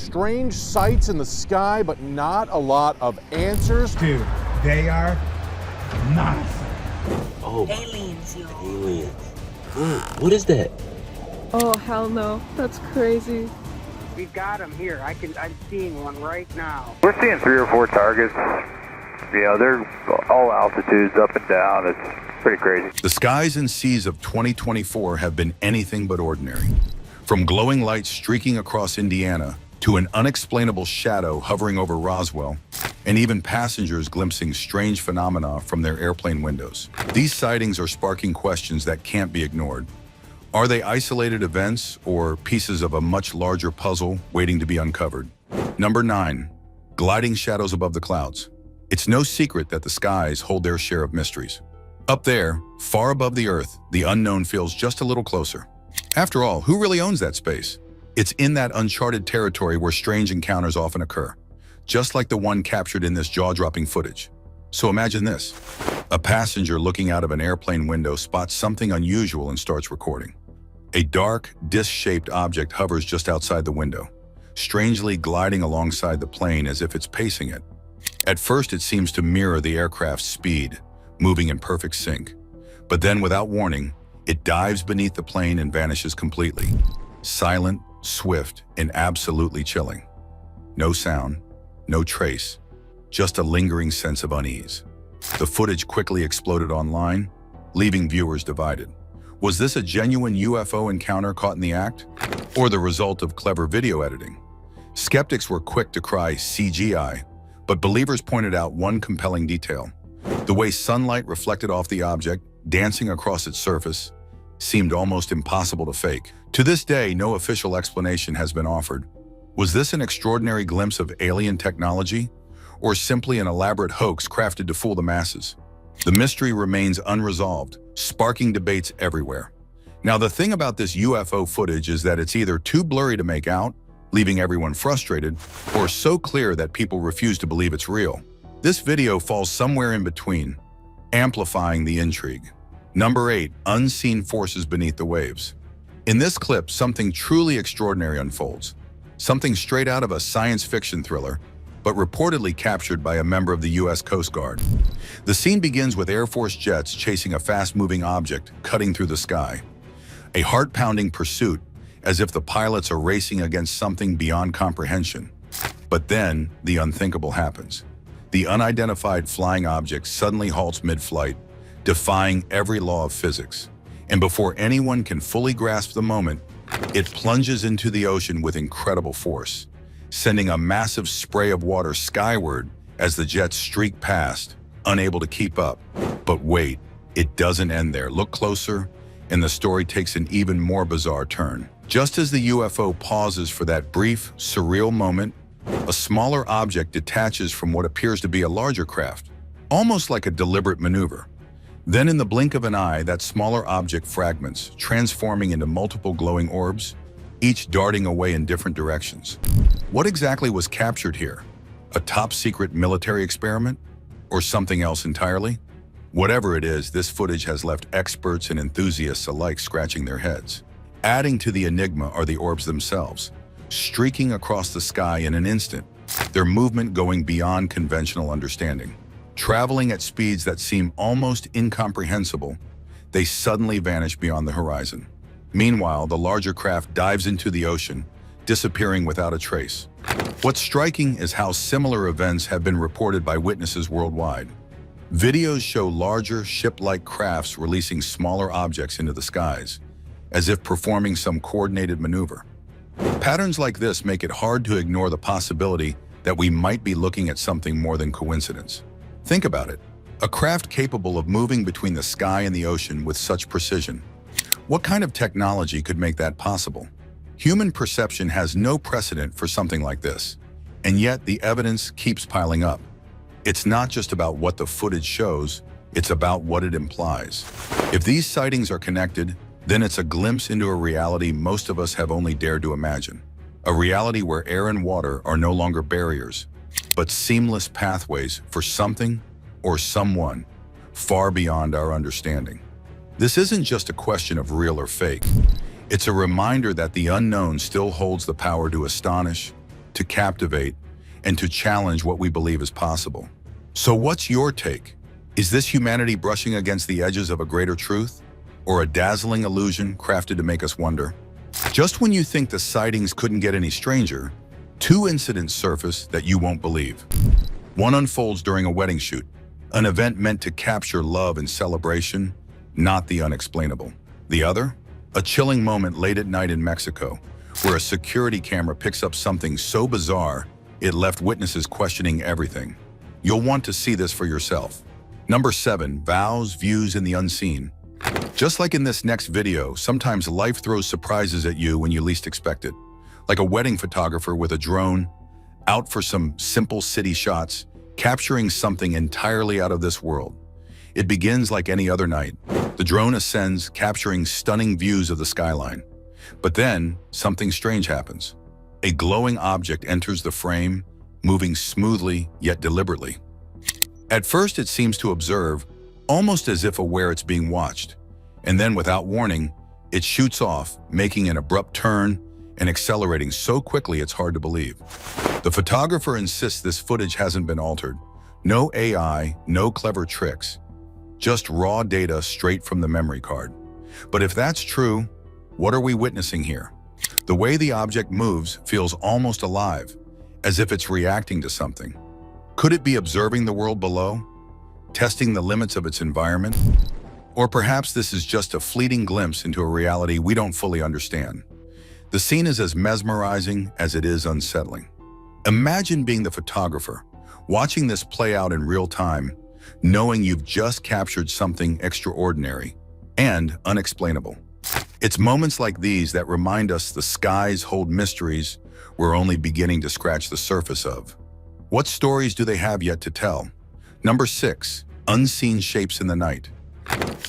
strange sights in the sky, but not a lot of answers. Dude, they are nice. Oh, Aliens, yo. aliens. What is that? Oh, hell no. That's crazy. We've got them here. I'm seeing one right now. We're seeing 3 or 4 targets. Yeah, they're all altitudes, up and down. It's pretty crazy. The skies and seas of 2024 have been anything but ordinary. From glowing lights streaking across Indiana to an unexplainable shadow hovering over Roswell, and even passengers glimpsing strange phenomena from their airplane windows. These sightings are sparking questions that can't be ignored. Are they isolated events or pieces of a much larger puzzle waiting to be uncovered? Number 9, gliding shadows above the clouds. It's no secret that the skies hold their share of mysteries. Up there, far above the Earth, the unknown feels just a little closer. After all, who really owns that space? It's in that uncharted territory where strange encounters often occur, just like the one captured in this jaw-dropping footage. So imagine this. A passenger looking out of an airplane window spots something unusual and starts recording. A dark, disc-shaped object hovers just outside the window, strangely gliding alongside the plane as if it's pacing it. At first, it seems to mirror the aircraft's speed, moving in perfect sync. But then, without warning, it dives beneath the plane and vanishes completely. Silent, swift, and absolutely chilling. No sound, no trace, just a lingering sense of unease. The footage quickly exploded online, leaving viewers divided. Was this a genuine UFO encounter caught in the act, or the result of clever video editing? Skeptics were quick to cry CGI, but believers pointed out one compelling detail. The way sunlight reflected off the object, dancing across its surface, seemed almost impossible to fake. To this day, no official explanation has been offered. Was this an extraordinary glimpse of alien technology, or simply an elaborate hoax crafted to fool the masses? The mystery remains unresolved, sparking debates everywhere. Now, the thing about this UFO footage is that it's either too blurry to make out, leaving everyone frustrated, or so clear that people refuse to believe it's real. This video falls somewhere in between, amplifying the intrigue. Number 8, unseen forces beneath the waves. In this clip, something truly extraordinary unfolds. Something straight out of a science fiction thriller, but reportedly captured by a member of the U.S. Coast Guard. The scene begins with Air Force jets chasing a fast-moving object cutting through the sky. A heart-pounding pursuit, as if the pilots are racing against something beyond comprehension. But then, the unthinkable happens. The unidentified flying object suddenly halts mid-flight, defying every law of physics. And before anyone can fully grasp the moment, it plunges into the ocean with incredible force, sending a massive spray of water skyward as the jets streak past, unable to keep up. But wait, it doesn't end there. Look closer, and the story takes an even more bizarre turn. Just as the UFO pauses for that brief, surreal moment, a smaller object detaches from what appears to be a larger craft, almost like a deliberate maneuver. Then in the blink of an eye, that smaller object fragments, transforming into multiple glowing orbs, each darting away in different directions. What exactly was captured here? A top-secret military experiment? Or something else entirely? Whatever it is, this footage has left experts and enthusiasts alike scratching their heads. Adding to the enigma are the orbs themselves, streaking across the sky in an instant, their movement going beyond conventional understanding. Traveling at speeds that seem almost incomprehensible, they suddenly vanish beyond the horizon. Meanwhile, the larger craft dives into the ocean, disappearing without a trace. What's striking is how similar events have been reported by witnesses worldwide. Videos show larger, ship-like crafts releasing smaller objects into the skies, as if performing some coordinated maneuver. Patterns like this make it hard to ignore the possibility that we might be looking at something more than coincidence. Think about it. A craft capable of moving between the sky and the ocean with such precision. What kind of technology could make that possible? Human perception has no precedent for something like this, and yet the evidence keeps piling up. It's not just about what the footage shows, it's about what it implies. If these sightings are connected, then it's a glimpse into a reality most of us have only dared to imagine. A reality where air and water are no longer barriers, but seamless pathways for something or someone far beyond our understanding. This isn't just a question of real or fake. It's a reminder that the unknown still holds the power to astonish, to captivate, and to challenge what we believe is possible. So what's your take? Is this humanity brushing against the edges of a greater truth? Or a dazzling illusion crafted to make us wonder? Just when you think the sightings couldn't get any stranger, two incidents surface that you won't believe. One unfolds during a wedding shoot, an event meant to capture love and celebration, not the unexplainable. The other, a chilling moment late at night in Mexico, where a security camera picks up something so bizarre, it left witnesses questioning everything. You'll want to see this for yourself. Number 7, vows, views, and the unseen. Just like in this next video, sometimes life throws surprises at you when you least expect it. Like a wedding photographer with a drone, out for some simple city shots, capturing something entirely out of this world. It begins like any other night. The drone ascends, capturing stunning views of the skyline. But then, something strange happens. A glowing object enters the frame, moving smoothly yet deliberately. At first, it seems to observe, almost as if aware it's being watched. And then, without warning, it shoots off, making an abrupt turn and accelerating so quickly it's hard to believe. The photographer insists this footage hasn't been altered. No AI, no clever tricks. Just raw data straight from the memory card. But if that's true, what are we witnessing here? The way the object moves feels almost alive, as if it's reacting to something. Could it be observing the world below, testing the limits of its environment? Or perhaps this is just a fleeting glimpse into a reality we don't fully understand. The scene is as mesmerizing as it is unsettling. Imagine being the photographer, watching this play out in real time, knowing you've just captured something extraordinary and unexplainable. It's moments like these that remind us the skies hold mysteries we're only beginning to scratch the surface of. What stories do they have yet to tell? Number 6, unseen shapes in the night.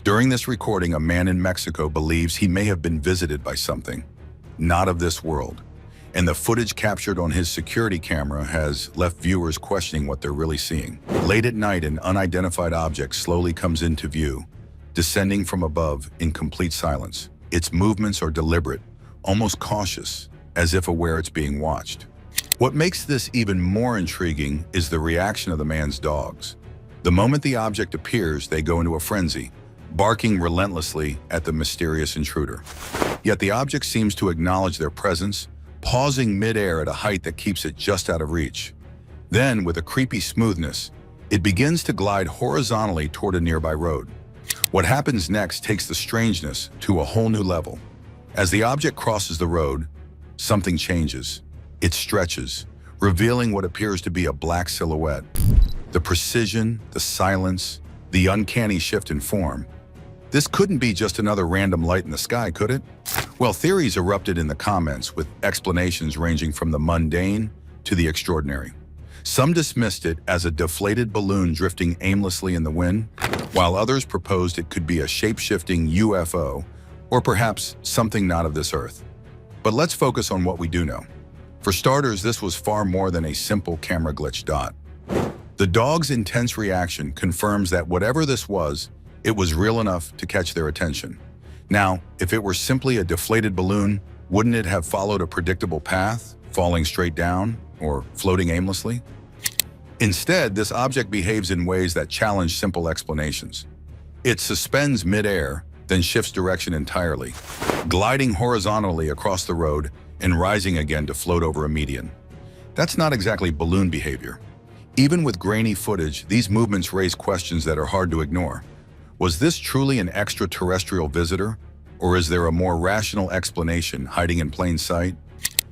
During this recording, a man in Mexico believes he may have been visited by something, not of this world. And the footage captured on his security camera has left viewers questioning what they're really seeing. Late at night, an unidentified object slowly comes into view, descending from above in complete silence. Its movements are deliberate, almost cautious, as if aware it's being watched. What makes this even more intriguing is the reaction of the man's dogs. The moment the object appears, they go into a frenzy, barking relentlessly at the mysterious intruder. Yet the object seems to acknowledge their presence, pausing mid-air at a height that keeps it just out of reach. Then, with a creepy smoothness, it begins to glide horizontally toward a nearby road. What happens next takes the strangeness to a whole new level. As the object crosses the road, something changes. It stretches, revealing what appears to be a black silhouette. The precision, the silence, the uncanny shift in form. This couldn't be just another random light in the sky, could it? Well, theories erupted in the comments, with explanations ranging from the mundane to the extraordinary. Some dismissed it as a deflated balloon drifting aimlessly in the wind, while others proposed it could be a shape-shifting UFO, or perhaps something not of this earth. But let's focus on what we do know. For starters, this was far more than a simple camera glitch dot. The dog's intense reaction confirms that whatever this was, it was real enough to catch their attention. Now, if it were simply a deflated balloon, wouldn't it have followed a predictable path, falling straight down or floating aimlessly? Instead, this object behaves in ways that challenge simple explanations. It suspends mid-air, then shifts direction entirely, gliding horizontally across the road and rising again to float over a median. That's not exactly balloon behavior. Even with grainy footage, these movements raise questions that are hard to ignore. Was this truly an extraterrestrial visitor, or is there a more rational explanation hiding in plain sight?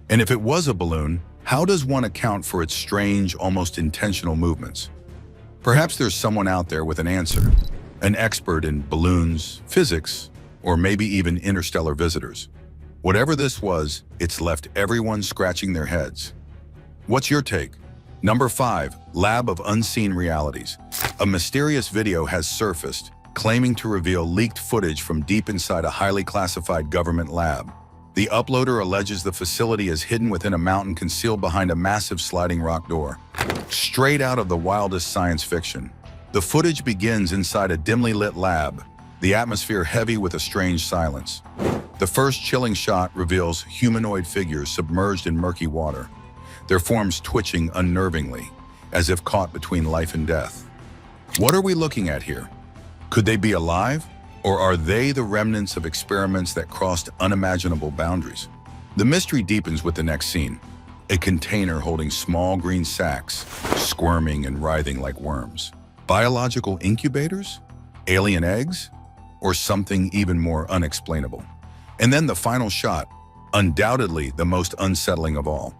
And if it was a balloon, how does one account for its strange, almost intentional movements? Perhaps there's someone out there with an answer, an expert in balloons, physics, or maybe even interstellar visitors. Whatever this was, it's left everyone scratching their heads. What's your take? Number 5, Lab of Unseen Realities. A mysterious video has surfaced, claiming to reveal leaked footage from deep inside a highly classified government lab. The uploader alleges the facility is hidden within a mountain concealed behind a massive sliding rock door. Straight out of the wildest science fiction. The footage begins inside a dimly lit lab, the atmosphere heavy with a strange silence. The first chilling shot reveals humanoid figures submerged in murky water. their forms twitching unnervingly, as if caught between life and death. What are we looking at here? Could they be alive, or are they the remnants of experiments that crossed unimaginable boundaries? The mystery deepens with the next scene, a container holding small green sacks, squirming and writhing like worms. Biological incubators? Alien eggs? Or something even more unexplainable? And then the final shot, undoubtedly the most unsettling of all.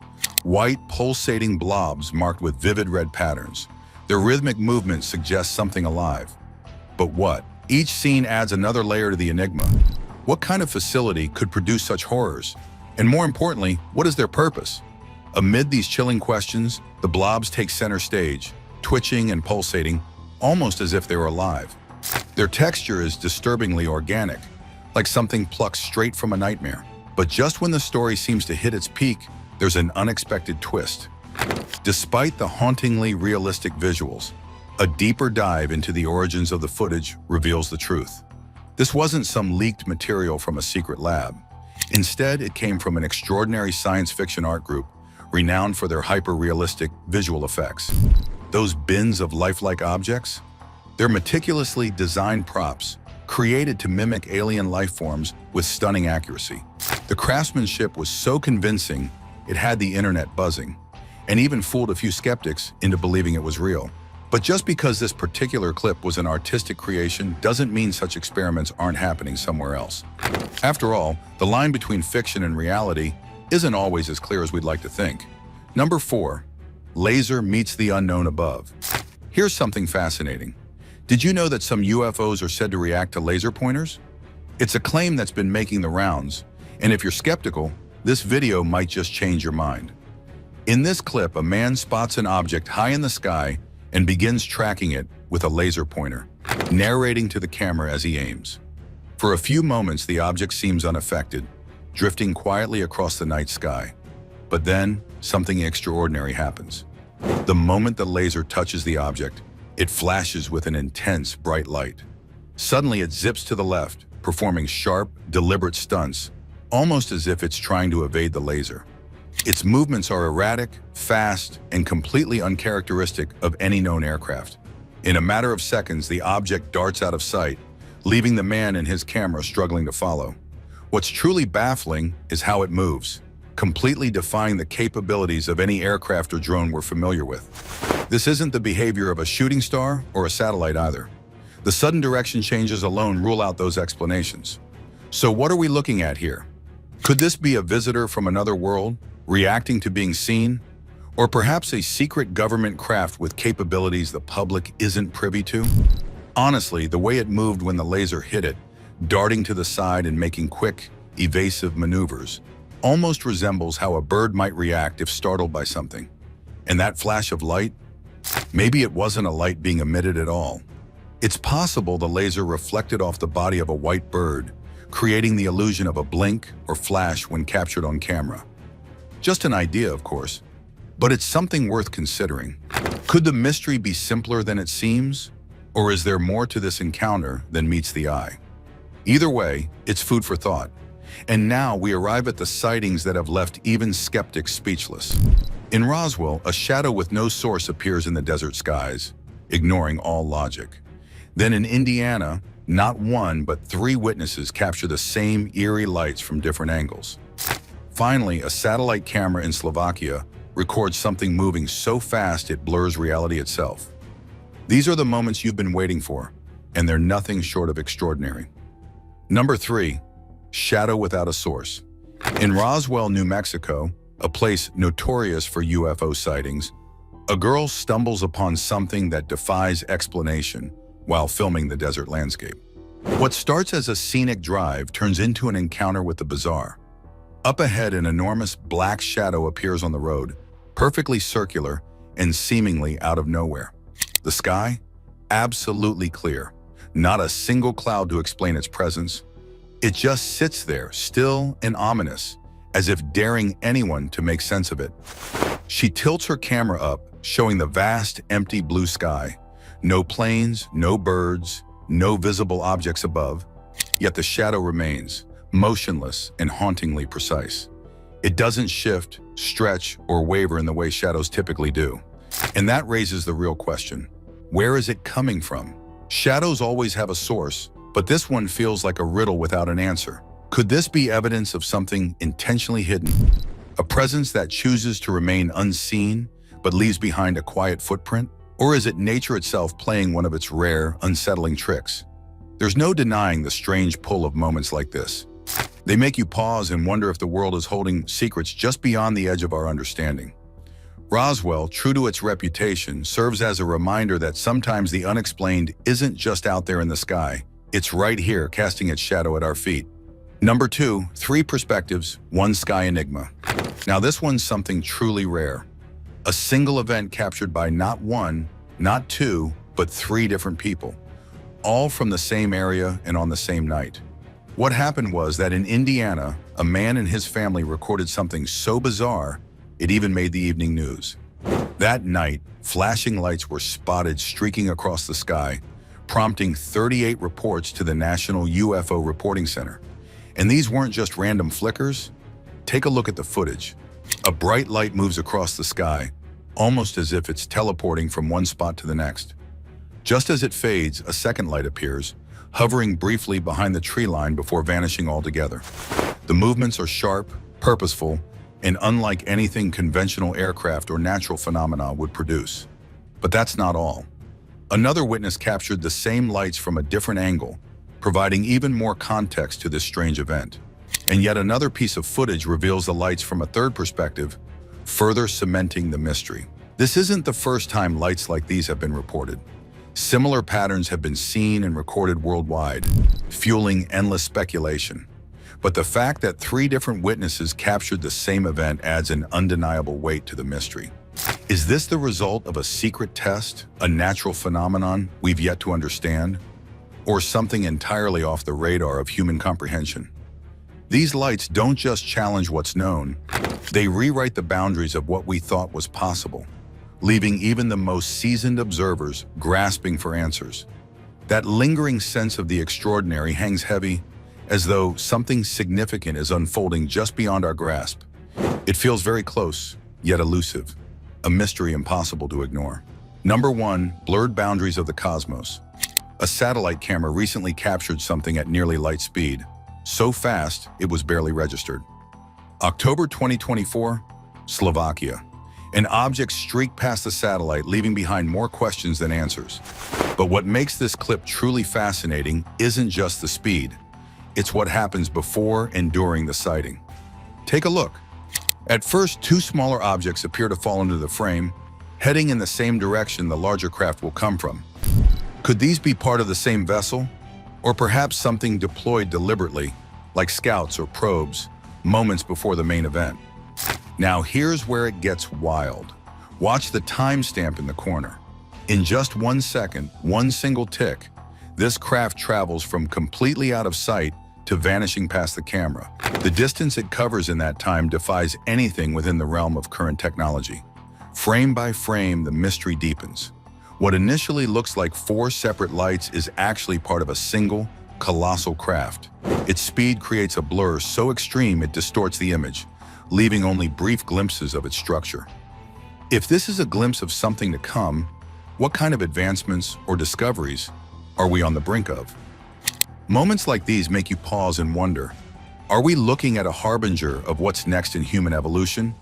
White, pulsating blobs marked with vivid red patterns. Their rhythmic movement suggests something alive. But what? Each scene adds another layer to the enigma. What kind of facility could produce such horrors? And more importantly, what is their purpose? Amid these chilling questions, the blobs take center stage, twitching and pulsating, almost as if they were alive. Their texture is disturbingly organic, like something plucked straight from a nightmare. But just when the story seems to hit its peak, there's an unexpected twist. Despite the hauntingly realistic visuals, a deeper dive into the origins of the footage reveals the truth. This wasn't some leaked material from a secret lab. Instead, it came from an extraordinary science fiction art group renowned for their hyper-realistic visual effects. Those bins of lifelike objects? They're meticulously designed props, created to mimic alien life forms with stunning accuracy. The craftsmanship was so convincing, it had the internet buzzing, and even fooled a few skeptics into believing it was real. But just because this particular clip was an artistic creation doesn't mean such experiments aren't happening somewhere else. After all, the line between fiction and reality isn't always as clear as we'd like to think. Number 4, laser meets the unknown above. Here's something fascinating. Did you know that some UFOs are said to react to laser pointers? It's a claim that's been making the rounds, and if you're skeptical, this video might just change your mind. In this clip, a man spots an object high in the sky and begins tracking it with a laser pointer, narrating to the camera as he aims. For a few moments, the object seems unaffected, drifting quietly across the night sky. But then, something extraordinary happens. The moment the laser touches the object, it flashes with an intense, bright light. Suddenly, it zips to the left, performing sharp, deliberate stunts, almost as if it's trying to evade the laser. Its movements are erratic, fast, and completely uncharacteristic of any known aircraft. In a matter of seconds, the object darts out of sight, leaving the man and his camera struggling to follow. What's truly baffling is how it moves, completely defying the capabilities of any aircraft or drone we're familiar with. This isn't the behavior of a shooting star or a satellite either. The sudden direction changes alone rule out those explanations. So what are we looking at here? Could this be a visitor from another world, reacting to being seen? Or perhaps a secret government craft with capabilities the public isn't privy to? Honestly, the way it moved when the laser hit it, darting to the side and making quick, evasive maneuvers, almost resembles how a bird might react if startled by something. And that flash of light? Maybe it wasn't a light being emitted at all. It's possible the laser reflected off the body of a white bird, creating the illusion of a blink or flash when captured on camera. Just an idea, of course, but it's something worth considering. Could the mystery be simpler than it seems? Or is there more to this encounter than meets the eye? Either way, it's food for thought. And now we arrive at the sightings that have left even skeptics speechless. In Roswell, a shadow with no source appears in the desert skies, ignoring all logic. Then in Indiana, not one but 3 witnesses capture the same eerie lights from different angles. Finally, a satellite camera in Slovakia records something moving so fast it blurs reality itself. These are the moments you've been waiting for, and they're nothing short of extraordinary. Number 3, shadow without a source. In Roswell, New Mexico, a place notorious for UFO sightings, a girl stumbles upon something that defies explanation while filming the desert landscape. What starts as a scenic drive turns into an encounter with the bizarre. Up ahead, an enormous black shadow appears on the road, perfectly circular and seemingly out of nowhere. The sky? Absolutely clear. Not a single cloud to explain its presence. It just sits there, still and ominous, as if daring anyone to make sense of it. She tilts her camera up, showing the vast, empty blue sky. No planes, no birds, no visible objects above. Yet the shadow remains, motionless and hauntingly precise. It doesn't shift, stretch, or waver in the way shadows typically do. And that raises the real question. Where is it coming from? Shadows always have a source, but this one feels like a riddle without an answer. Could this be evidence of something intentionally hidden? A presence that chooses to remain unseen, but leaves behind a quiet footprint? Or is it nature itself playing one of its rare, unsettling tricks? There's no denying the strange pull of moments like this. They make you pause and wonder if the world is holding secrets just beyond the edge of our understanding. Roswell, true to its reputation, serves as a reminder that sometimes the unexplained isn't just out there in the sky. It's right here, casting its shadow at our feet. Number 2, 3 perspectives, one sky enigma. Now this one's something truly rare. A single event captured by not one, not two, but 3 different people, all from the same area and on the same night. What happened was that in Indiana, a man and his family recorded something so bizarre, it even made the evening news. That night, flashing lights were spotted streaking across the sky, prompting 38 reports to the National UFO Reporting Center. And these weren't just random flickers. Take a look at the footage. A bright light moves across the sky, almost as if it's teleporting from one spot to the next. Just as it fades, a second light appears, hovering briefly behind the tree line before vanishing altogether. The movements are sharp, purposeful, and unlike anything conventional aircraft or natural phenomena would produce. But that's not all. Another witness captured the same lights from a different angle, providing even more context to this strange event. And yet another piece of footage reveals the lights from a third perspective, further cementing the mystery. This isn't the first time lights like these have been reported. Similar patterns have been seen and recorded worldwide, fueling endless speculation. But the fact that 3 different witnesses captured the same event adds an undeniable weight to the mystery. Is this the result of a secret test, a natural phenomenon we've yet to understand, or something entirely off the radar of human comprehension? These lights don't just challenge what's known, they rewrite the boundaries of what we thought was possible, leaving even the most seasoned observers grasping for answers. That lingering sense of the extraordinary hangs heavy, as though something significant is unfolding just beyond our grasp. It feels very close, yet elusive, a mystery impossible to ignore. Number 1, blurred boundaries of the cosmos. A satellite camera recently captured something at nearly light speed, so fast it was barely registered. October 2024, Slovakia. An object streaked past the satellite, leaving behind more questions than answers. But what makes this clip truly fascinating isn't just the speed. It's what happens before and during the sighting. Take a look. At first, 2 smaller objects appear to fall into the frame, heading in the same direction the larger craft will come from. Could these be part of the same vessel? Or perhaps something deployed deliberately, like scouts or probes, moments before the main event? Now here's where it gets wild. Watch the timestamp in the corner. In just 1 second, one single tick, this craft travels from completely out of sight to vanishing past the camera. The distance it covers in that time defies anything within the realm of current technology. Frame by frame, the mystery deepens. What initially looks like 4 separate lights is actually part of a single, colossal craft. Its speed creates a blur so extreme it distorts the image, leaving only brief glimpses of its structure. If this is a glimpse of something to come, what kind of advancements or discoveries are we on the brink of? Moments like these make you pause and wonder, are we looking at a harbinger of what's next in human evolution?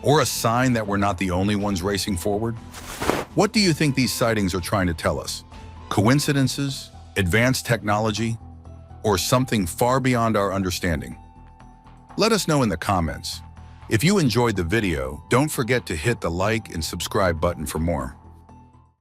Or a sign that we're not the only ones racing forward? What do you think these sightings are trying to tell us? Coincidences, advanced technology, or something far beyond our understanding? Let us know in the comments. If you enjoyed the video, don't forget to hit the like and subscribe button for more.